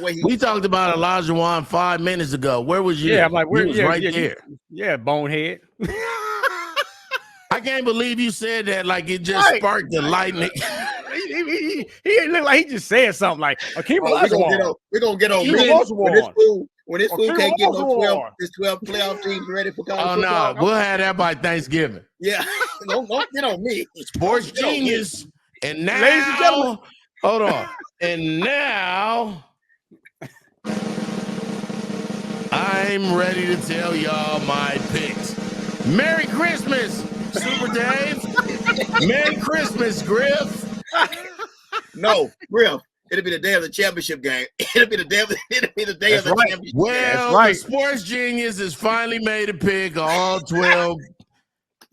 We talked about Olajuwon 5 minutes ago. Where was you? Yeah, I'm like, where was right there. Yeah, bonehead. I can't believe you said that like it just sparked the lightning. he looked like he just said something like Hakeem Olajuwon. We're gonna get on when this fool can't get no 12 playoff teams ready for college football. No, we'll have that by Thanksgiving. Yeah, don't get on me. Sports genius. And now, hold on. And now I'm ready to tell y'all my picks. Merry Christmas, Super Dave. Merry Christmas, Griff. No, Griff. It'll be the day of the championship game. It'll be the day of the championship well, game. The sports genius has finally made a pick. All 12.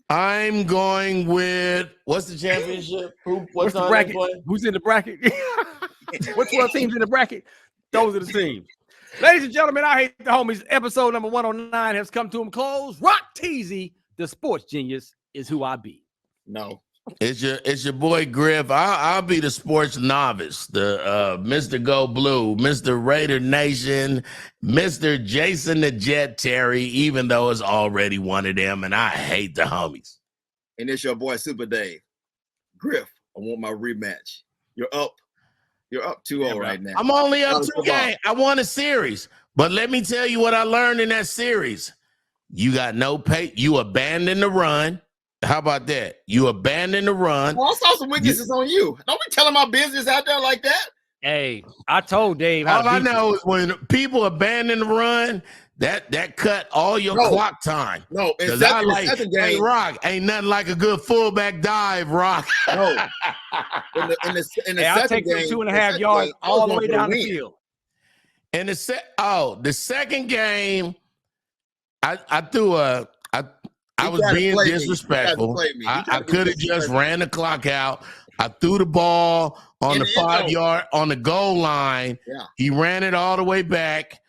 I'm going with what's the championship? What's the bracket? Who's in the bracket? What 12 teams in the bracket? Those are the teams. Ladies and gentlemen, I hate the homies. Episode number 109 has come to a close. Rock Teasy, the sports genius, is who I be. No. It's your boy Griff. I'll be the sports novice, the Mr. Go Blue, Mr. Raider Nation, Mr. Jason the Jet Terry, even though it's already one of them, and I hate the homies. And it's your boy Super Dave. Griff, I want my rematch. You're up 2-0 right now. I'm only up 2 games. I won a series, but let me tell you what I learned in that series. You got no pay. You abandon the run. How about that? You abandon the run. Well, I saw some weaknesses on you. Don't be telling my business out there like that. Hey, I told Dave. All I know is when people abandon the run, that cut all your clock time. No, because I like, hey, Rock, ain't nothing like a good fullback dive, Rock. No. In the I'll take game, 2.5 yards all the way down the field. And the second game, I threw I was being disrespectful. I could have just ran the clock out. I threw the ball on the 5-yard on the goal line. Yeah. He ran it all the way back.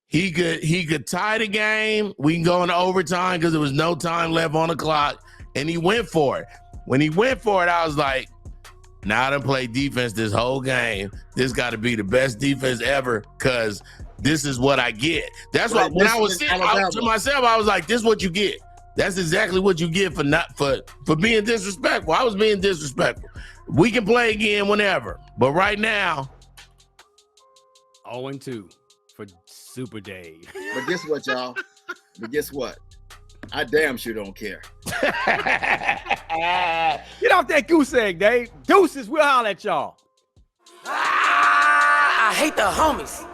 He could tie the game. We can go into overtime because there was no time left on the clock. And he went for it. When he went for it, I was like, now I done played defense this whole game. This got to be the best defense ever because this is what I get. That's why when I was sitting to myself, I was like, this is what you get. That's exactly what you get for being disrespectful. I was being disrespectful. We can play again whenever. But right now, 0-2 for Super Dave. But guess what, y'all? I damn sure don't care. Get off that goose egg, Dave. Deuces, we'll holler at y'all. I hate the homies.